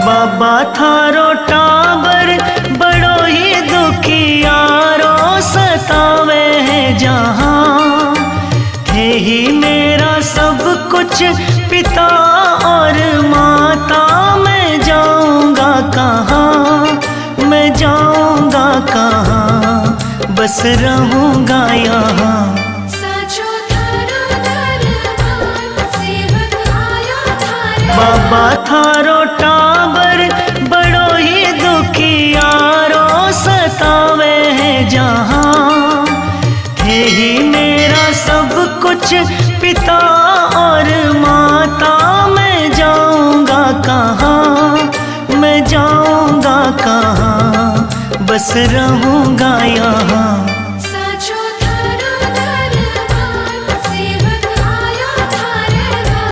बाबा थारो टाबर बड़ो ही दुखियारो सतावे है जहाँ। थे ही मेरा सब कुछ पिता और माता, मैं जाऊंगा कहाँ, मैं जाऊंगा कहाँ, बस रहूंगा यहाँ। बाबा थारो टाबर बड़ो ही दुखियारो सतावे है जहाँ। थे ही मेरा सब कुछ पिता और माता, मैं जाऊंगा कहाँ, मैं जाऊंगा कहाँ, बस रहूंगा यहाँ।